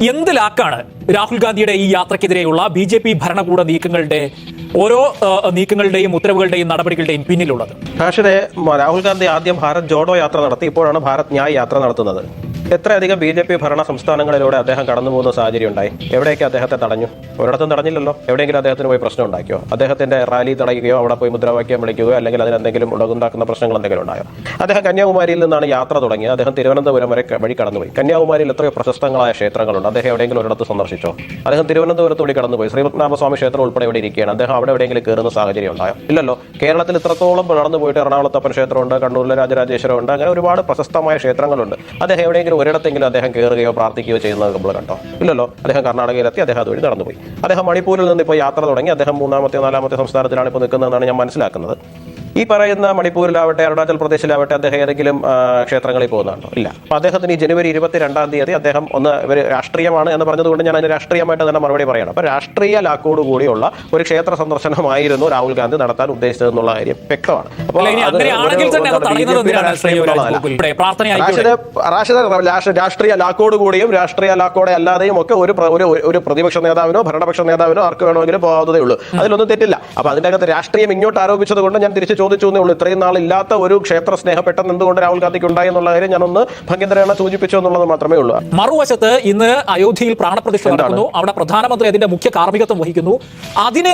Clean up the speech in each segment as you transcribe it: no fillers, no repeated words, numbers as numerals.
എന്ത് ലാക്കാണ് രാഹുൽ ഗാന്ധിയുടെ ഈ യാത്രക്കെതിരെയുള്ള BJP ഭരണകൂട നീക്കങ്ങളുടെ ഓരോ നീക്കങ്ങളുടെയും ഉത്തരവുകളുടെയും നടപടികളുടെയും പിന്നിലുള്ളത്? രാഹുൽ ഗാന്ധി ആദ്യം ഭാരത് ജോഡോ യാത്ര നടത്തി, ഇപ്പോഴാണ് ഭാരത് ന്യായ് യാത്ര നടത്തുന്നത്. എത്രയധികം BJP ഭരണ സംസ്ഥാനങ്ങളിലൂടെ അദ്ദേഹം കടന്നു പോകുന്ന സാഹചര്യം ഉണ്ടായി. എവിടെയൊക്കെ അദ്ദേഹത്തെ തടഞ്ഞു? ഒരിടത്തും തടഞ്ഞില്ലല്ലോ. എവിടെയെങ്കിലും അദ്ദേഹത്തിന് പോയി പ്രശ്നം ഉണ്ടാക്കിയോ? അദ്ദേഹത്തിന്റെ റാലി തടയുകയോ അവിടെ പോയി മുദ്രാവാക്യം വിളിക്കുകയോ അല്ലെങ്കിൽ അതിനെന്തെങ്കിലും ഉണ്ടാക്കുന്ന പ്രശ്നങ്ങൾ എന്തെങ്കിലും ഉണ്ടായോ? അദ്ദേഹം കന്യാകുമാരിയിൽ നിന്നാണ് യാത്ര തുടങ്ങിയത്. അദ്ദേഹം തിരുവനന്തപുരം വഴി കടന്നുപോയി. കന്യാകുമാരിയിൽ എത്രയോ പ്രശസ്തങ്ങളായ ക്ഷേത്രങ്ങളുണ്ട്. അദ്ദേഹം എവിടെയെങ്കിലും ഒരിടത്ത് സന്ദർശിച്ചോ? അദ്ദേഹം തിരുവനന്തപുരത്തോടെ കടന്നുപോയി. ശ്രീപത്മനാഭസ്വാമി ക്ഷേത്രം ഉൾപ്പെടെ ഇവിടെ ഇരിക്കുകയാണ്. അദ്ദേഹം അവിടെ എവിടെയെങ്കിലും കയറുന്ന സാഹചര്യം ഉണ്ടായോ? ഇല്ലല്ലോ. കേരളത്തിൽ ഇത്രത്തോളം നടന്നു പോയിട്ട് എറണാകുളത്തപ്പൻ ക്ഷേത്രമുണ്ട്, കണ്ണൂരിലെ രാജരാജേശ്വരം ഉണ്ട്, അങ്ങനെ ഒരുപാട് പ്രശസ്തമായ ക്ഷേത്രങ്ങളുണ്ട്. അദ്ദേഹം എവിടെയെങ്കിലും ഒരിടത്തെങ്കിലും അദ്ദേഹം കയറുകയോ പ്രാർത്ഥിക്കുകയോ ചെയ്യുന്നത് നമ്മൾ കണ്ടോ? ഇല്ലല്ലോ. അദ്ദേഹം കർണാടകയിലെത്തി, അദ്ദേഹം അതുവഴി നടന്നുപോയി. അദ്ദേഹം മണിപ്പൂരിൽ നിന്ന് ഇപ്പോൾ യാത്ര തുടങ്ങി. അദ്ദേഹം 3ാമത്തെ 4ാമത്തെ സംസ്ഥാനത്തിലാണ് ഇപ്പോൾ നിൽക്കുന്നതെന്നാണ് ഞാൻ മനസ്സിലാക്കുന്നത്. ഈ പറയുന്ന മണിപ്പൂരിലാവട്ടെ അരുണാചൽ പ്രദേശിലാവട്ടെ അദ്ദേഹം ഏതെങ്കിലും ക്ഷേത്രങ്ങളിൽ പോകുന്നുണ്ടോ? ഇല്ല. അപ്പൊ അദ്ദേഹത്തിന് ഈ ജനുവരി 22-ാം തീയതി അദ്ദേഹം ഇവർ രാഷ്ട്രീയമാണ് എന്ന് പറഞ്ഞതുകൊണ്ട് ഞാൻ അതിന് രാഷ്ട്രീയമായിട്ട് തന്നെ മറുപടി പറയണം. അപ്പൊ രാഷ്ട്രീയ ലാക്കോട് കൂടിയുള്ള ഒരു ക്ഷേത്ര സന്ദർശനമായിരുന്നു രാഹുൽ ഗാന്ധി നടത്താൻ ഉദ്ദേശിച്ചതെന്നുള്ള കാര്യം വ്യക്തമാണ്. രാഷ്ട്രീയ ലാക്കോട് കൂടിയും രാഷ്ട്രീയ ലാക്കോടെ അല്ലാതെയും ഒക്കെ ഒരു പ്രതിപക്ഷ നേതാവിനോ ഭരണപക്ഷ നേതാവിനോ ആർക്ക് വേണമെങ്കിലും പോകാവുന്നതേ ഉള്ളൂ. അതിലൊന്നും തെറ്റില്ല. അപ്പൊ അതിന്റെ അകത്ത് രാഷ്ട്രീയം ഇങ്ങോട്ട് ആരോപിച്ചത് കൊണ്ട് ഞാൻ തിരിച്ചു ചോദിച്ചേ ഉള്ളൂ. ഇത്രയും നാളില്ലാത്ത ഒരു ക്ഷേത്ര സ്നേഹം പെട്ടെന്ന് എന്തുകൊണ്ട് രാഹുൽ ഗാന്ധിക്ക് ഉണ്ടായി എന്നുള്ള കാര്യം ഞാനൊന്ന് ഭംഗിതരേണ സൂചിപ്പിച്ചു എന്നുള്ളത് മാത്രമേ ഉള്ളൂ. മറുവശത്ത് ഇന്ന് അയോധ്യയിൽ പ്രാണപ്രതിഷ്ഠ നടക്കുന്നു. അവിടെ പ്രധാനമന്ത്രി അതിന്റെ മുഖ്യ കാർമ്മികത്വം വഹിക്കുന്നു. അതിന്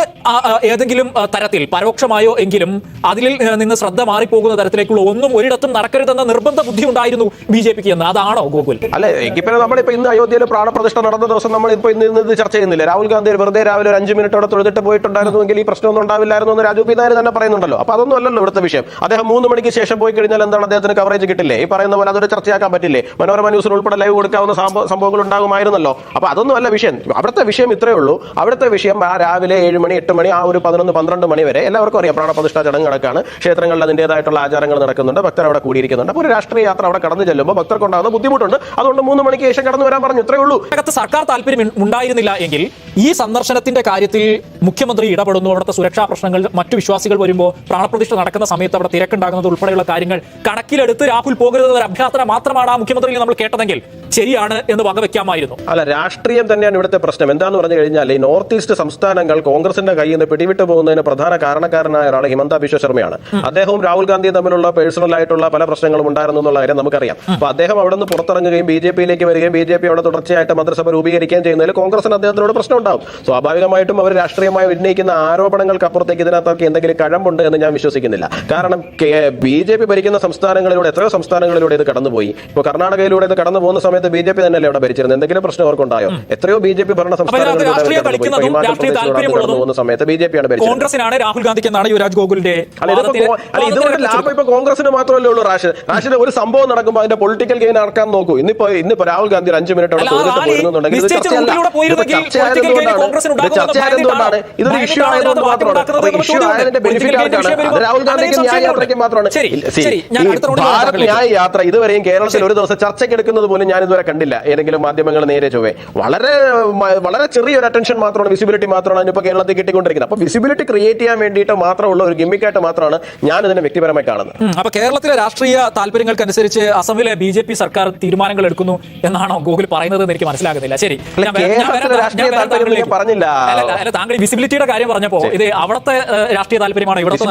ഏതെങ്കിലും തരത്തിൽ പരോക്ഷമായോ എങ്കിലും അതിൽ നിന്ന് ശ്രദ്ധ മാറിപ്പോകുന്ന തരത്തിലേക്കുള്ള ഒന്നും ഒരിടത്തും നടക്കരുതെന്ന നിർബന്ധ ബുദ്ധി ഉണ്ടായിരുന്നു BJPക്ക് എന്ന്. അതാണോ ഗോകുൽ? അല്ലെ, എങ്കിൽ പിന്നെ നമ്മളിപ്പോ ഇന്ന് അയോധ്യയിൽ പ്രാണപ്രതിഷ്ഠ നടന്ന ദിവസം നമ്മൾ ഇപ്പൊ ഇന്ന് ചർച്ച ചെയ്യുന്നില്ല. രാഹുൽ ഗാന്ധി വെറുതെ രാവിലെ ഒരു 5 മിനിറ്റ് അവിടെ തൊഴുതിട്ട് പോയിട്ടുണ്ടായിരുന്നുവെങ്കിൽ ഈ പ്രശ്നമൊന്നും ഉണ്ടാവില്ലായിരുന്നു എന്ന് രാജു പി നായർ തന്നെ പറയുന്നുണ്ടല്ലോ. അപ്പൊ അതൊന്നും അല്ലല്ലോ ഇവിടുത്തെ വിഷയം. അദ്ദേഹം 3 മണിക്ക് ശേഷം പോയി കഴിഞ്ഞാൽ എന്താണ് അദ്ദേഹത്തിന് കവറേജ് കിട്ടില്ലേ? ഈ പറയുന്ന പോലെ അതൊരു ചർച്ചയാക്കാൻ പറ്റില്ലേ? മനോരമ ന്യൂസിൽ ഉൾപ്പെടെ ലൈവ് കൊടുക്കാവുന്ന സംഭവങ്ങൾ ഉണ്ടാകുമായിരുന്നല്ലോ. അപ്പൊ അതൊന്നും അല്ല വിഷയം. അവിടുത്തെ വിഷയം ഇത്രയേ ഉള്ളൂ. അവിടുത്തെ വിഷയം ആ രാവിലെ 7 മണി 8 മണി ആ ഒരു 11-12 മണി വരെ എല്ലാവർക്കും അറിയാം പ്രാണപ്രതിഷ്ഠാ ചടങ്ങ് നടക്കാണ്. ക്ഷേത്രങ്ങളിൽ അതിൻ്റെതായിട്ടുള്ള ആചാരങ്ങൾ നടക്കുന്നുണ്ട്. ഭക്തർ അവിടെ കൂടിയിരിക്കുന്നുണ്ട്. അപ്പോൾ ഒരു രാഷ്ട്രീയ യാത്ര അവിടെ കടന്നു ചെല്ലുമ്പോൾ ഭക്തർക്ക് ഉണ്ടാകുന്ന ബുദ്ധിമുട്ടുണ്ട്. അതുകൊണ്ട് 3 മണിക്ക് ശേഷം കടന്നു വരാൻ പറഞ്ഞു. ഇത്രയേ ഉള്ളൂ. സർക്കാർ താല്പര്യം ഉണ്ടായിരുന്നില്ല എങ്കിൽ ഈ സന്ദർശനത്തിന്റെ കാര്യത്തിൽ മുഖ്യമന്ത്രി ഇടപെടുന്നു. അവിടുത്തെ സുരക്ഷാ പ്രശ്നങ്ങൾ, മറ്റു വിശ്വാസികൾ വരുമ്പോൾ പ്രാണപ്രതിഷ്ഠ നടക്കുന്ന സമയത്ത് അവിടെ തിരക്കുണ്ടാകുന്നത് ഉൾപ്പെടെയുള്ള കാര്യങ്ങൾ കണക്കിലെടുത്ത് രാഹുൽ പോകരുത് ഒരു അഭ്യർത്ഥന മാത്രമാണ് ആ മുഖ്യമന്ത്രിയിൽ നമ്മൾ കേട്ടതെങ്കിൽ ശരിയാണ് എന്ന് വകവെക്കാമായിരുന്നു. അല്ല, രാഷ്ട്രീയം തന്നെയാണ് ഇവിടുത്തെ പ്രശ്നം. എന്താന്ന് പറഞ്ഞു കഴിഞ്ഞാൽ ഈ നോർത്ത് ഈസ്റ്റ് സംസ്ഥാനങ്ങൾ കോൺഗ്രസിന്റെ കയ്യിൽ നിന്ന് പിടിവിട്ടു പോകുന്നതിന് പ്രധാന കാരണക്കാരനായ ഒരാൾ ഹിമന്ത ബിശ്വ ശർമ്മയാണ്. അദ്ദേഹവും രാഹുൽ ഗാന്ധിയും തമ്മിലുള്ള പേഴ്സണൽ ആയിട്ടുള്ള പല പ്രശ്നങ്ങളും ഉണ്ടായിരുന്നു എന്നുള്ള കാര്യം നമുക്കറിയാം. അപ്പൊ അദ്ദേഹം അവിടെ നിന്ന് പുറത്തിറങ്ങുകയും BJPയിലേക്ക് വരികയും BJP അവിടെ തുടർച്ചയായിട്ട് മന്ത്രിസഭ രൂപീകരിക്കുകയും ചെയ്യുന്നതിൽ കോൺഗ്രസിന് അദ്ദേഹത്തിനോട് പ്രശ്നം ഉണ്ടാവും. സ്വാഭാവികമായിട്ടും അവർ രാഷ്ട്രീയമായി ഉന്നയിക്കുന്ന ആരോപണങ്ങൾക്ക് അപ്പുറത്തേക്ക് ഇതിനകത്തൊക്കെ എന്തെങ്കിലും കഴമ്പുണ്ട് എന്ന് ഞാൻ വിശ്വസിക്കുന്നില്ല. കാരണം BJP ഭരിക്കുന്ന സംസ്ഥാനങ്ങളിലൂടെ എത്രയോ സംസ്ഥാനങ്ങളിലൂടെ ഇത് കടന്നുപോയി. ഇപ്പൊ കർണാടകയിലൂടെ ഇത് കടന്നു പോകുന്ന സമയത്ത് BJP തന്നെയല്ലേ അവിടെ ഭരിച്ചിരുന്നത്. എന്തെങ്കിലും പ്രശ്നം അവർക്കുണ്ടായോ? എത്രയോ BJP ഭരണ സംസ്ഥാനങ്ങളിലൂടെ സമയത്ത് BJP ആണ് ഭരിച്ചത്. കോൺഗ്രസിനാണ് രാഹുൽ ഗാന്ധിക്ക് എന്നാണ് യുവരാജ് ഗോകുലിന്റെ. ഇതുകൊണ്ട് ലാഭം ഇപ്പൊ കോൺഗ്രസിന് മാത്രമല്ലേ ഉള്ളൂ. റാഷിദ് ഒരു സംഭവം നടക്കുമ്പോൾ അതിന്റെ പൊളിറ്റിക്കൽ ഗെയിൻ ആർക്കാൻ നോക്കൂ. ഇന്നിപ്പോ രാഹുൽ ഗാന്ധി 5 മിനിറ്റ് അവിടെ പോയിരുന്നുണ്ടെങ്കിൽ ചർച്ചയായതുകൊണ്ടാണ്. ഇതൊരു ഇഷ്യൂ ആയതുകൊണ്ട് മാത്രമാണ്. ഇഷ്യൂ ആയതിന്റെ ബെനിഫിറ്റ് ആർക്കാണ്? രാഹുൽ ഗാന്ധിക്ക് ന്യായ യാത്രയ്ക്ക് മാത്രമാണ്. ഭാരത് ന്യായ യാത്ര ഇതുവരെയും കേരളത്തിൽ ഒരു ദിവസം ചർച്ചയ്ക്ക് എടുക്കുന്നത് പോലും ഞാൻ ഇതുവരെ കണ്ടില്ല ഏതെങ്കിലും മാധ്യമങ്ങൾ നേരെ ചൊവ്വേ. വളരെ ചെറിയൊരു അറ്റൻഷൻ മാത്രമാണ്, വിസിബിലിറ്റി മാത്രമാണ് ഇപ്പൊ കേരളത്തിൽ കിട്ടിക്കൊണ്ടിരിക്കുന്നത്. അപ്പൊ വിസിബിലിറ്റി ക്രിയേറ്റ് ചെയ്യാൻ വേണ്ടിയിട്ട് മാത്രമുള്ള ഒരു ഗിമ്മിക്കായിട്ട് മാത്രമാണ് ഞാൻ ഇതിനെ വ്യക്തിപരമായി കാണുന്നത്. അപ്പൊ കേരളത്തിലെ രാഷ്ട്രീയ താല്പര്യങ്ങൾക്കനുസരിച്ച് അസമിലെ BJP സർക്കാർ തീരുമാനങ്ങൾ എടുക്കുന്നു എന്നാണോ ഗോകുൽ പറയുന്നത്? എനിക്ക് മനസ്സിലാകുന്നില്ല. ശരി, പറഞ്ഞില്ല. താങ്കൾ വിസിബിലിറ്റിയുടെ കാര്യം പറഞ്ഞപ്പോ ഇത് അവിടുത്തെ രാഷ്ട്രീയ താല്പര്യമാണ് ഇവിടുത്തെ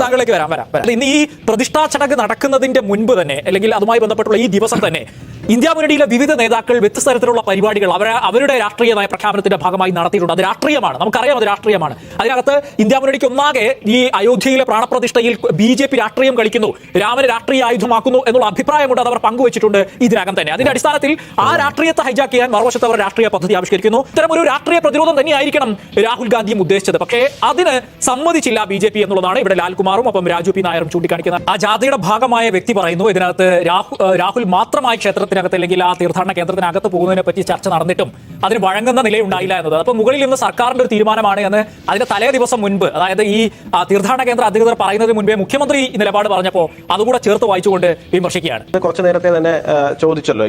താങ്കളിലേക്ക് വരാം. ഇന്ന് ഈ പ്രതിഷ്ഠാ ചടങ്ങ് നടക്കുന്നതിന്റെ മുൻപ് തന്നെ അല്ലെങ്കിൽ അതുമായി ബന്ധപ്പെട്ടുള്ള ഈ ദിവസം തന്നെ ഇന്ത്യ മുന്നണിയിലെ വിവിധ നേതാക്കൾ വ്യത്യസ്ത തരത്തിലുള്ള പരിപാടികൾ അവരുടെ രാഷ്ട്രീയ നയ പ്രഖ്യാപനത്തിന്റെ ഭാഗമായി നടത്തിയിട്ടുണ്ട്. അത് രാഷ്ട്രീയമാണ്, നമുക്കറിയാം, അത് രാഷ്ട്രീയമാണ്. അതിനകത്ത് ഇന്ത്യ മുന്നണിക്ക് ഒന്നാകെ ഈ അയോധ്യയിലെ പ്രാണപ്രതിഷ്ഠയിൽ BJP രാഷ്ട്രീയം കളിക്കുന്നു, രാമനെ രാഷ്ട്രീയ ആയുധമാക്കുന്നു എന്നുള്ള അഭിപ്രായം കൊണ്ട് അത് അവർ പങ്കുവച്ചിട്ടുണ്ട് ഇതിനകം തന്നെ. അതിന്റെ അടിസ്ഥാനത്തിൽ ആ രാഷ്ട്രീയത്തെ ഹൈജാക്ക് ചെയ്യാൻ മറുവശത്ത് അവർ രാഷ്ട്രീയ പദ്ധതി ആവിഷ്കരിക്കുന്നു. ഇത്തരം ഒരു രാഷ്ട്രീയ പ്രതിരോധം തന്നെയായിരിക്കണം രാഹുൽ ഗാന്ധിയും ഉദ്ദേശിച്ചത്. പക്ഷേ അതിന് സമ്മതിച്ചില്ല BJP എന്നുള്ളതാണ് ഇവിടെ ലാൽകുമാറും ഒപ്പം രാജു പി നായരും ചൂണ്ടിക്കാണിക്കുന്നത്. ആ ജാഥയുടെ ഭാഗമായ വ്യക്തി പറയുന്നു ഇതിനകത്ത് രാഹുൽ മാത്രമായി ക്ഷേത്രത്തിൽ ക്ഷേത്രത്തിനകത്ത് അല്ലെങ്കിൽ ആ തീർത്ഥാടന കേന്ദ്രത്തിനകത്ത് പോകുന്നതിനെ പറ്റി ചർച്ച നടന്നിട്ടും അതിന് വഴങ്ങുന്ന നിലയുണ്ടായില്ല എന്നത്. അപ്പോൾ മുകളിൽ നിന്ന് സർക്കാരിന്റെ ഒരു തീരുമാനമാണ് എന്ന് അതിന്റെ തലേ ദിവസം മുൻപ്, അതായത് ഈ തീർത്ഥാടന കേന്ദ്ര അധികൃതർ പറയുന്നതിന് മുൻപേ മുഖ്യമന്ത്രി ഈ നിലപാട് പറഞ്ഞപ്പോൾ അതുകൂടെ ചേർത്ത് വായിച്ചുകൊണ്ട് വിമർശിക്കുകയാണ്. കുറച്ച് നേരത്തെ തന്നെ ചോദിച്ചല്ലോ,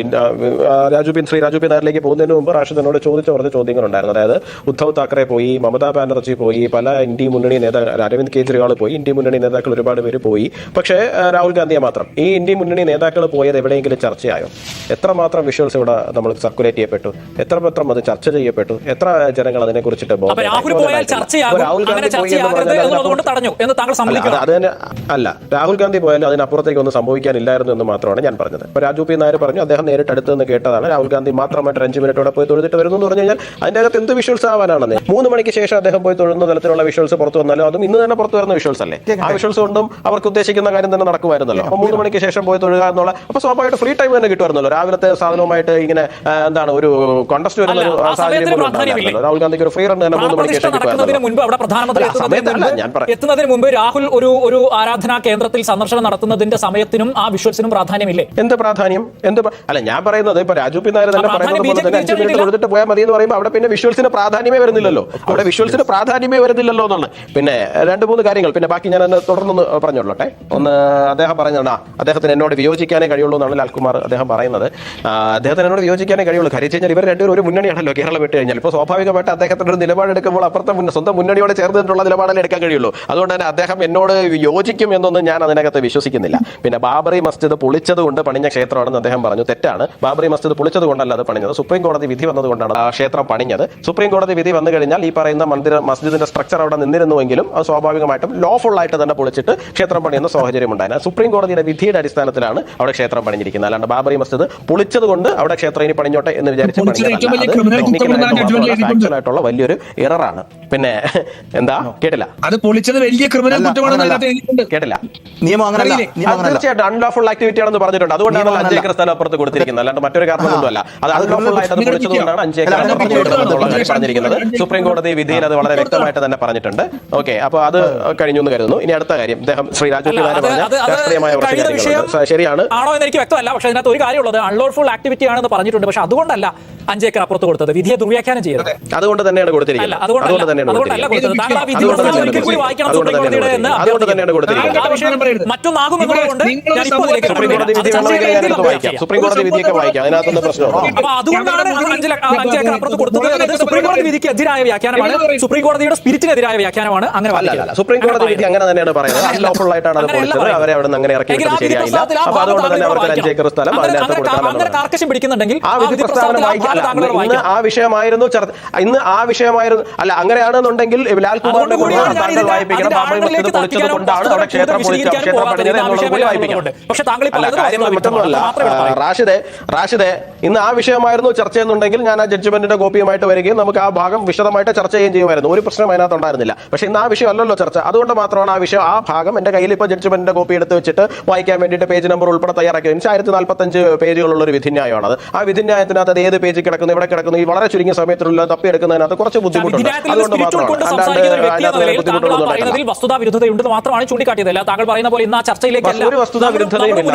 ശ്രീ രാജു പി നായരിലേക്ക് പോകുന്നതിന് മുമ്പ് റാഷിദ് എന്നോട് ചോദിച്ച കുറച്ച് ചോദ്യങ്ങളുണ്ടായിരുന്നു. അതായത് ഉദ്ധവ് താക്കറെ പോയി, മമതാ ബാനർജി പോയി, പല ഇന്ത്യ മുന്നണി നേതാക്കൾ, അരവിന്ദ് കെജ്രിവാൾ പോയി, ഇന്ത്യ മുന്നണി നേതാക്കൾ ഒരുപാട് പേര് പോയി. പക്ഷേ രാഹുൽ ഗാന്ധിയെ മാത്രം, ഈ ഇന്ത്യ മുന്നണി നേതാക്കൾ പോയത് എവിടെയെങ്കിലും ചർച്ചയായോ? എത്രമാത്രം വിഷ്വൽസ് ഇവിടെ നമ്മൾ സർക്കുലേറ്റ് ചെയ്യപ്പെട്ടു, എത്രമാത്രം അത് ചർച്ച ചെയ്യപ്പെട്ടു, എത്ര ജനങ്ങൾ അതിനെ കുറിച്ചിട്ട് രാഹുൽ ഗാന്ധി അത് തന്നെ അല്ല, രാഹുൽ ഗാന്ധി പോയാലും അതിനപ്പുറത്തേക്ക് ഒന്നും സംഭവിക്കാനില്ലായിരുന്നു എന്ന് മാത്രമാണ് ഞാൻ പറഞ്ഞത്. ഇപ്പൊ രാജു പി നായർ പറഞ്ഞു അദ്ദേഹം നേരിട്ട് അടുത്ത് നിന്ന് കേട്ടതാണ്, രാഹുൽ ഗാന്ധി മാത്രമായിട്ട് 5 മിനിറ്റോടെ പോയി തൊഴുതിട്ട് വരുന്നു എന്ന് പറഞ്ഞു കഴിഞ്ഞാൽ അതിന്റെ അകത്ത് എന്ത് വിഷ്വൽസ് ആവാനാണെന്ന്. 3 മണിക്ക് ശേഷം അദ്ദേഹം പോയി തൊഴുന്ന തലത്തിലുള്ള വിഷ്വൽസ് പുറത്തു വന്നാലും അതും ഇന്ന് തന്നെ പുറത്തു വരുന്ന വിഷ്വൽസ് അല്ലേ? ആ വിഷ്വൽസ് കൊണ്ടും അവർക്ക് ഉദ്ദേശിക്കുന്ന കാര്യം തന്നെ നടക്കുമായിരുന്നല്ലോ. അപ്പൊ 3 മണിക്ക് ശേഷം പോയി തൊഴുക എന്നുള്ള അപ്പൊ സ്വാഭാവികമായിട്ട് ഫ്രീ ടൈം തന്നെ കിട്ടുമായിരുന്നല്ലോ. രാവിലത്തെ സാധനവുമായിട്ട് ഇങ്ങനെ എന്താണ് ഒരു കോൺടസ്റ്റ് വരുന്ന ഒരു സാഹചര്യം രാഹുൽ ഗാന്ധിക്ക് ഒരു ഫ്രീ റൺ തന്നെ 3 മണിക്ക് ശേഷം എത്തുന്നതിന് മുമ്പ് രാഹുൽ ഒരു ആരാധനാ കേന്ദ്രത്തിൽ സന്ദർശനം നടത്തുന്നതിന്റെ സമയത്തിനും ആ വിഷ്വൽസിനും പ്രാധാന്യമില്ലേ? എന്ത് പ്രാധാന്യം? അല്ല, ഞാൻ പറയുന്നത് ഇപ്പൊ രാജു പി നായർ തന്നെ പറയുന്നത് പോലെ തന്നെ 5 മിനിറ്റ് തൊഴുതിട്ട് പോയാൽ മതി എന്ന് പറയുമ്പോൾ അവിടെ പിന്നെ വിഷ്വൽസിന് പ്രാധാന്യമേ വരുന്നില്ലല്ലോ. അവിടെ വിഷ്വൽസിന് പ്രാധാന്യമേ വരുന്നില്ലല്ലോ എന്നാണ്. പിന്നെ 2-3 കാര്യങ്ങൾ പിന്നെ ബാക്കി ഞാൻ തുടർന്ന് പറഞ്ഞോളട്ടെ. ഒന്ന്, അദ്ദേഹം പറഞ്ഞാണ് അദ്ദേഹത്തിന് എന്നോട് വിയോജിക്കാനേ കഴിയുള്ളൂ എന്നാണ് ലാൽകുമാർ അദ്ദേഹം പറയുന്നത്. അദ്ദേഹത്തിന് എന്നോട് വിയോജിക്കാനേ കഴിയുള്ളൂ. കാര്യം വെച്ച് കഴിഞ്ഞാൽ ഇവർ രണ്ടുപേരും ഒരു മുന്നണിയാണല്ലോ കേരളം വിട്ട് കഴിഞ്ഞാൽ. ഇപ്പോൾ സ്വാഭാവികമായിട്ട് അദ്ദേഹത്തിന്റെ ഒരു നിലപാടെടുക്കുമ്പോൾ അപ്പുറത്തെ സ്വന്തം മുന്നണിയോട് ചേർന്നിട്ടുള്ള നിലപാടല്ലേ എടുക്കാൻ കഴിയുള്ളൂ. അതുകൊണ്ട് തന്നെ അദ്ദേഹം എന്നോട് യോജിക്കും എന്നൊന്നും ഞാൻ അതിനകത്ത് വിശ്വസിക്കുന്നില്ല. പിന്നെ ബാബറി മസ്ജിദ് പൊളിച്ചത് കൊണ്ട് പണിഞ്ഞ ക്ഷേത്രമാണെന്ന് അദ്ദേഹം പറഞ്ഞു. തെറ്റാണ്. ബാബറി മസ്ജിദ് പൊളിച്ചത് കൊണ്ടല്ല അത് പണിഞ്ഞത്, സുപ്രീം കോടതി വിധി വന്നതുകൊണ്ടാണ് ആ ക്ഷേത്രം പണിഞ്ഞത്. സുപ്രീം കോടതി വിധി വന്നു കഴിഞ്ഞാൽ ഈ പറയുന്ന മസ്ജിദിന്റെ സ്ട്രക്ചർ അവിടെ നിന്നിരുന്നുവെങ്കിലും അത് സ്വാഭാവികമായിട്ടും ലോഫുൾ ആയിട്ട് തന്നെ പൊളിച്ചിട്ട് ക്ഷേത്രം പണിയുന്ന സാഹചര്യം ഉണ്ടായിരുന്നു. സുപ്രീം കോടതിയുടെ വിധിയുടെ അടിസ്ഥാനത്തിലാണ് അവിടെ ക്ഷേത്രം പണിഞ്ഞിരിക്കുന്നത്. അല്ലാണ്ട് ബാബറി മസ്ജിദ് പൊളിച്ചത് കൊണ്ട് അവിടെ ക്ഷേത്രം ഇനി പണിഞ്ഞോട്ടെ എന്ന് വിചാരിച്ച് ആയിട്ടുള്ള വലിയൊരു എററാണ്. പിന്നെ എന്താ കേട്ടില്ല? അത് പൊളിച്ചത് വലിയ ക്രിമിനൽ കേട്ടില്ല. തീർച്ചയായിട്ടും അൺലോഫുൾ ആക്ടിവിറ്റി ആണെന്ന് പറഞ്ഞിട്ടുണ്ട്. അതുകൊണ്ടാണ് 5 ഏക്കർ സ്ഥലം അപ്പുറത്ത് കൊടുത്തിരിക്കുന്നത്, അല്ലാണ്ട് മറ്റൊരു കാരണമൊന്നുമല്ല. അത് അൺലോഫുൾ ആയിട്ട് അത് പൊളിച്ചതുകൊണ്ടാണ് 5 ഏക്കർ പറഞ്ഞിരിക്കുന്നത്. സുപ്രീം കോടതി വിധിയിൽ അത് വളരെ വ്യക്തമായിട്ട് തന്നെ പറഞ്ഞിട്ടുണ്ട്. ഓക്കെ, അപ്പൊ അത് കഴിഞ്ഞു എന്ന് കരുതുന്നു. ഇനി അടുത്ത കാര്യം, അദ്ദേഹം ശ്രീ രാജു പി നായർ പറഞ്ഞ രാഷ്ട്രീയമായ ശരിയാണ് ആണോ എന്ന് എനിക്ക് വ്യക്തമല്ല. പക്ഷേ അതിനകത്ത് ഒരു കാര്യമുള്ളത്, അൺലോഫുൾ ആക്ടിവിറ്റി ആണെന്ന് പറഞ്ഞിട്ടുണ്ട്. പക്ഷെ അതുകൊണ്ടല്ല 5 ഏക്കർ അപ്പുറത്ത് കൊടുത്തത്, വിധിയെ ദുർവ്യാഖ്യാനം ചെയ്തത്. അതുകൊണ്ട് തന്നെയാണ് കൊടുത്തിരിക്കുന്നത്. മറ്റൊന്നാകും എന്നുള്ളതുകൊണ്ട് സുപ്രീം കോടതി വിധിയൊക്കെ വായിക്കാം, അതിനകത്തൊന്നും പ്രശ്നമാണ്. അപ്പൊ അതുകൊണ്ടാണ് 5 ഏക്കർ അപ്പുറത്ത് കൊടുത്തത്. സുപ്രീം കോടതി വിധിക്ക് എതിരായ വ്യാഖ്യാനമാണ്, സുപ്രീം കോടതിയുടെ സ്പിരിറ്റിനെതിരായ വ്യാഖ്യാനമാണ്. അങ്ങനെ സുപ്രീം കോടതി വിധി അങ്ങനെ തന്നെയാണ് പറയുന്നത്. അൺലോഫുൾ ആയിട്ടാണ് അത് പൊളിച്ചത്, അവരെ അവിടെ നിന്ന് അങ്ങനെ ഇറക്കി ശരിയായില്ല. അപ്പൊ അതുകൊണ്ട് തന്നെ അവർക്ക് 5 ഏക്കർ സ്ഥലം അതിനകത്ത് കൊടുക്കാൻ കാർക്കശ്യം പിടിക്കുന്നുണ്ടെങ്കിൽ ആ വിധി പ്രസ്താവന വായിക്കാം. ഇന്ന് ആ വിഷയമായിരുന്നു അല്ല, അങ്ങനെയാണെന്നുണ്ടെങ്കിൽ ലാൽകുമാറിന്റെ താങ്കൾ വായിപ്പിക്കണം. ബാബറി മസ്ജിദ് പൊളിച്ചത് കൊണ്ടാണ് അവിടെ ക്ഷേത്രം പണിഞ്ഞത് എന്നുള്ളത് കൂടി വായിപ്പിക്കണം. അല്ല, കാര്യങ്ങൾ മറ്റൊന്നുമല്ല റാഷിദെ, ഇന്ന് ആ വിഷയമായിരുന്നു ചർച്ച ചെയ്യുന്നുണ്ടെങ്കിൽ ഞാൻ ആ ജഡ്ജ്മെന്റിന്റെ കോപ്പിയുമായിട്ട് വരികയും നമുക്ക് ആ ഭാഗം വിശദമായിട്ട് ചർച്ച ചെയ്യുമായിരുന്നു. ഒരു പ്രശ്നം അതിനകത്ത് ഉണ്ടായിരുന്നില്ല. പക്ഷെ ഇന്ന് ആ വിഷയം അല്ലല്ലോ ചർച്ച. അതുകൊണ്ട് മാത്രമാണ് ആ ഭാഗം എന്റെ കയ്യിൽ ഇപ്പോൾ ജഡ്ജ്മെന്റിന്റെ കോപ്പി എടുത്ത് വെച്ചിട്ട് വായിക്കാൻ വേണ്ടിയിട്ട് പേജ് നമ്പർ ഉൾപ്പെടെ തയ്യാറാക്കി. 1045 പേജുകളുള്ള ഒരു വിധിന്യായമാണത്. ആ വിധിന്യായത്തിനകത്ത് അത് ഏത് പേജിൽ കിടക്കുന്നു, ഇവിടെ കിടക്കുന്നു, ഈ വളരെ ചുരുങ്ങിയ സമയത്തുള്ള തപ്പിയെടുക്കുന്നതിനകത്ത് കുറച്ച് ബുദ്ധിമുട്ടുണ്ട്. അതുകൊണ്ട് വസ്തുതാവിരുദ്ധതയുണ്ടെന്ന് മാത്രമാണ് ചൂണ്ടിക്കാട്ടിയത്. താങ്കൾ പറയുന്ന പോലെ ഇന്ന് ആ ചർച്ചയിലേക്ക് ഒരു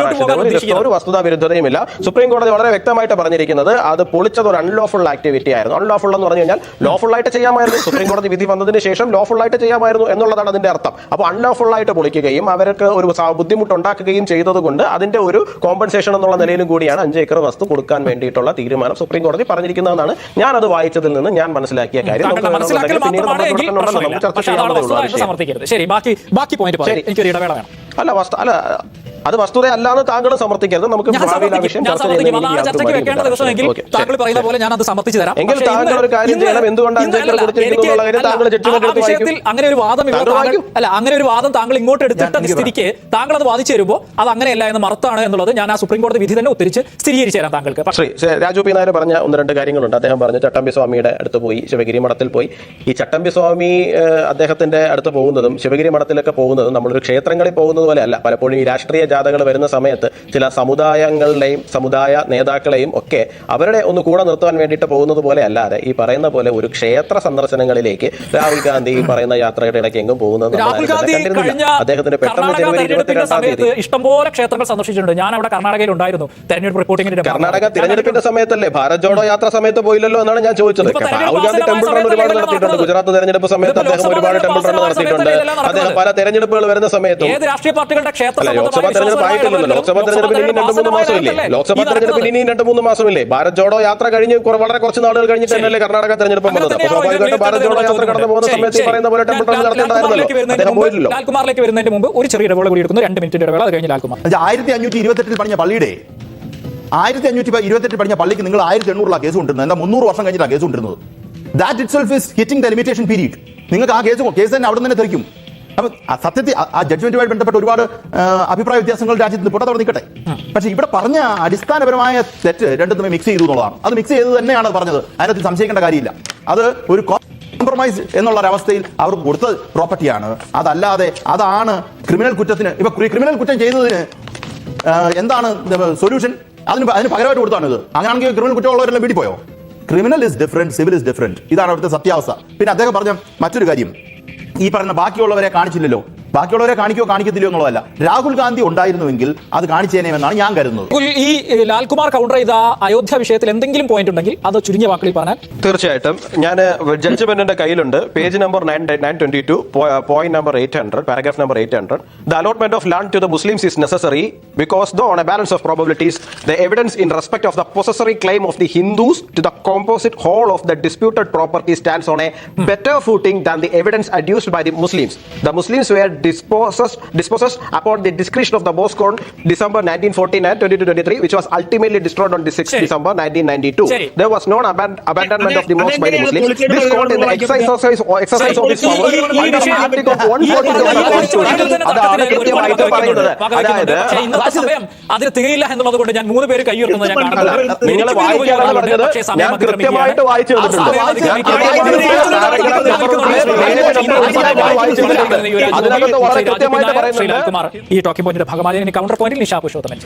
വസ്തുതാവിരുദ്ധതയുമില്ല. സുപ്രീം കോടതി വളരെ വ്യക്തമായിട്ട് പറഞ്ഞിരിക്കുന്നത് അത് പൊളിച്ചത് ഒരു അൺലോഫുൾ ആക്ടിവിറ്റി ആയിരുന്നു. അൺലോഫുൾ എന്ന് പറഞ്ഞു കഴിഞ്ഞാൽ ലോഫുൾ ആയിട്ട് ചെയ്യാമായിരുന്നു. സുപ്രീം കോടതി വിധി വന്നതിന് ശേഷം ലോഫുൾ ആയിട്ട് ചെയ്യാമായിരുന്നു എന്നുള്ളതാണ് അതിന്റെ അർത്ഥം. അപ്പോൾ അൺലോഫുൾ ആയിട്ട് പൊളിക്കുകയും അവർക്ക് ഒരു ബുദ്ധിമുട്ടുണ്ടാക്കുകയും ചെയ്തതുകൊണ്ട് അതിന്റെ ഒരു കോമ്പൻസേഷൻ എന്നുള്ള നിലയിലും കൂടിയാണ് 5 ഏക്കർ വസ്തു കൊടുക്കാൻ വേണ്ടിയിട്ടുള്ള തീരുമാനം സുപ്രീം കോടതി പറഞ്ഞിരിക്കുന്നതെന്നാണ് ഞാൻ അത് വായിച്ചതിൽ നിന്ന് ഞാൻ മനസ്സിലാക്കിയ കാര്യം. അല്ല, അത് വസ്തുത അല്ലാന്ന് താങ്കൾ സമർത്ഥിക്കരുത്. നമുക്ക് ഭാവിയിൽ ആ വിഷയം ചർച്ച എങ്കിൽ താങ്കൾ ഒരു കാര്യം ചെയ്യണം. എന്തുകൊണ്ട് 5 ഏക്കർ കൊടുത്തിരിക്കുന്നുള്ള കാര്യം താങ്കൾ ജഡ്ജ്മെന്റ് അങ്ങനെ ഒരു വാദം അങ്ങനെ ഒരു വാദം താങ്കൾ ഇങ്ങോട്ട് എടുത്തിട്ട സ്ഥിതിക്ക് താങ്കൾ അത് വാദിച്ചു തരുമ്പോൾ അത് അങ്ങനെയല്ല എന്ന് മറുത്താണ് എന്നുള്ളത് ഞാൻ ആ സുപ്രീം കോടതി വിധി തന്നെ ഉത്തരിച്ച് സ്ഥിരീകരിച്ചു തരാം താങ്കൾക്ക്. ശ്രീ രാജു പി നായർ പറഞ്ഞ 1-2 കാര്യങ്ങളുണ്ട്. അദ്ദേഹം പറഞ്ഞു ചട്ടമ്പി സ്വാമിയുടെ അടുത്ത് പോയി, ശിവഗിരി മഠത്തിൽ പോയി. ഈ ചട്ടമ്പി സ്വാമി അദ്ദേഹത്തിന്റെ അടുത്ത് പോകുന്നതും ശിവഗിരി മഠത്തിലൊക്കെ പോകുന്നതും നമ്മളൊരു ക്ഷേത്രങ്ങളിൽ പോകുന്നത് പോലെ അല്ല. പലപ്പോഴും ഈ രാഷ്ട്രീയ ജാഥകൾ വരുന്ന സമയത്ത് ചില സമുദായ നേതാക്കളെയും ഒക്കെ അവരുടെ ഒന്ന് കൂടെ നിർത്താൻ വേണ്ടിയിട്ട് പോകുന്നത് പോലെ അല്ലാതെ ഈ പറയുന്ന പോലെ ഒരു ക്ഷേത്ര സന്ദർശനങ്ങളിലേക്ക് രാഹുൽ ഗാന്ധി ഈ പറയുന്ന യാത്രയുടെ ഇടയ്ക്ക് എങ്കും പോകുന്നത് രാഹുൽ ഗാന്ധി കഴിഞ്ഞ അദ്ദേഹത്തിന്റെ പെട്ടെന്ന് ജനുവരി 22-ാം തീയതി ഇഷ്ടംപോലെ ക്ഷേത്രങ്ങൾ സന്ദർശിച്ചിട്ടുണ്ട്. ഞാൻ അവിടെ കർണാടകയിൽ ഉണ്ടായിരുന്നു തെരഞ്ഞെടുപ്പ് റിപ്പോർട്ടിംഗിന്റെ. കർണാടക തിരഞ്ഞെടുപ്പിന്റെ സമയത്തല്ലേ ഭാരത് ജോഡോ യാത്ര സമയത്ത് പോയില്ലല്ലോ എന്നാണ് ഞാൻ ചോദിച്ചത്. രാഹുൽ ഗാന്ധി ടെമ്പിൾ റൺ ഒരുപാട് നടത്തിയിട്ടുണ്ട്. ഗുജറാത്ത് തെരഞ്ഞെടുപ്പ് സമയത്ത് അദ്ദേഹം ഒരുപാട് ടെമ്പിൾ റൺ നടത്തിയിട്ടുണ്ട്. അദ്ദേഹം പല തെരഞ്ഞെടുപ്പുകൾ വരുന്ന സമയത്തും ഏത് രാഷ്ട്രീയ പാർട്ടികളുടെ ക്ഷേത്ര ലോക്സഭാ തെരഞ്ഞെടുപ്പ് ആയിട്ടില്ലല്ലോ. ലോക്സഭാ തെരഞ്ഞെടുപ്പിന് ഇനി 2-3 മാസമില്ലേ? ലോക്സഭാ തെരഞ്ഞെടുപ്പിന് ഇനി 2-3 മാസമില്ലേ? ഭാരത് ജോഡോ യാത്ര കഴിഞ്ഞ് വളരെ കുറച്ച് നാളുകൾ കഴിഞ്ഞിട്ട് തന്നെയല്ലേ കർണാടക തെരഞ്ഞെടുപ്പ് വന്നത്. അപ്പോൾ സ്വാഭാവികമായിട്ടും ഭാരത് ജോഡോ യാത്ര കടന്നു പോകുന്ന സമയത്ത് ഈ പറയുന്ന പോലെ ടെമ്പിൾ റൺ നടത്തേണ്ടതായിരുന്നല്ലോ. അദ്ദേഹം പോയില്ലല്ലോ. ലാൽകുമാറിലേക്ക് വരുന്നതിന് മുമ്പ് ഒരു ചെറിയ ഇടവേള കൂടി എടുക്കുന്നു. 2 മിനിറ്റിന്റെ ഇടവേള. അത് കഴിഞ്ഞ് ലാൽകുമാർ. 1528 പണിഞ്ഞ പള്ളിയുടെ 1528 പണിഞ്ഞ പള്ളിക്ക് നിങ്ങൾ 1800 കേസ് കൊണ്ടിരുന്നത്. എന്താ 300 വർഷം കഴിഞ്ഞിട്ടാണ് കേസ് കൊണ്ടിരുന്നത്. That it self is hitting the limitation period. നിങ്ങൾക്ക് ആ കേസ് തന്നെ അവിടെ തന്നെ തെറിക്കും. അപ്പം സത്യത്തിൽ ആ ജഡ്ജ്മെന്റുമായി ബന്ധപ്പെട്ട് ഒരുപാട് അഭിപ്രായ വ്യത്യാസങ്ങൾ രാജ്യത്ത് പൊട്ടത്തോടെ നിൽക്കട്ടെ. പക്ഷേ ഇവിടെ പറഞ്ഞ അടിസ്ഥാനപരമായ തെറ്റ് രണ്ടും തമ്മിൽ മിക്സ് ചെയ്തു എന്നുള്ളതാണ്. അത് മിക്സ് ചെയ്ത് തന്നെയാണ് പറഞ്ഞത്. അതിനകത്ത് സംശയിക്കേണ്ട കാര്യമില്ല. അത് ഒരു കോംപ്രമൈസ് എന്നുള്ള ഒരവസ്ഥയിൽ അവർക്ക് കൊടുത്ത പ്രോപ്പർട്ടിയാണ്. അതല്ലാതെ അതാണ് ക്രിമിനൽ കുറ്റത്തിന്. ഇപ്പൊ ക്രിമിനൽ കുറ്റം ചെയ്തതിന് എന്താണ് സൊല്യൂഷൻ? അതിന് പകരമായിട്ട് കൊടുത്താണ് ഇത്. അങ്ങനെയാണെങ്കിൽ ക്രിമിനൽ കുറ്റമുള്ളവരെല്ലാം വീട്ടിൽ പോയോ? Criminal is different, civil is different. ഇതാണ് അവിടുത്തെ സത്യാവസ്ഥ. പിന്നെ അദ്ദേഹം പറഞ്ഞ മറ്റൊരു കാര്യം, ഈ പറയുന്ന ബാക്കിയുള്ളവരെ കാണിച്ചില്ലല്ലോ. ബാക്കിയുള്ളവരെ കാണിക്കത്തില്ലോ എന്നുള്ളതല്ല. രാഹുൽ ഗാന്ധി ഉണ്ടായിരുന്നുവെങ്കിൽ അത് കാണിച്ചേനെന്നാണ് ഞാൻ കരുതുന്നത്. ഈ ലാൽകുമാർ കൗണ്ടർ ചെയ്ത അയോധ്യ വിഷയത്തിൽ എന്തെങ്കിലും പോയിന്റ് ഉണ്ടെങ്കിൽ അത് ചുരുങ്ങിയ വാക്കുകളിൽ പറഞ്ഞാൽ. തീർച്ചയായിട്ടും ഞാൻ ജഡ്ജ്മെന്റിന്റെ കയ്യിലുണ്ട്. Page number 922, point number 800, paragraph number 800. The allotment of land to the Muslims is necessary because though on a balance of probabilities, the evidence in respect of the possessory claim of the Hindus to the composite whole of the disputed property stands on a better footing than the evidence adduced by the Muslims. The Muslims were dispossessed upon the discretion of the Boscon December 1949, 22-23, which was ultimately destroyed on the 6th December 1992. There was no abandonment of the mosque by the Muslims. This court in the exercise of this power under Article 140 of the Constitution. അതാണ് കൃത്യമായിട്ട് പറയുന്നത്. അതായത് അതിന് തികയില്ല എന്നുള്ളത് കൊണ്ട് ഞാൻ 3 പേര് കൈയുയർത്തുന്നത് ഞാൻ കാണുന്നത്. നിങ്ങൾ വായിക്കാനാണ് പറഞ്ഞത്. ഞാൻ കൃത്യമായിട്ട് വായിച്ചു തന്നിട്ടുണ്ട്. അതിനകത്ത് വളരെ കൃത്യമായിട്ട് പറയുന്നുണ്ട്. ഈ ടോക്കിംഗ് പോയിന്റിന്റെ ഭാഗമായി കൗണ്ടർ പോയിന്റിൽ നിഷാ പുരുഷോത്തമൻ.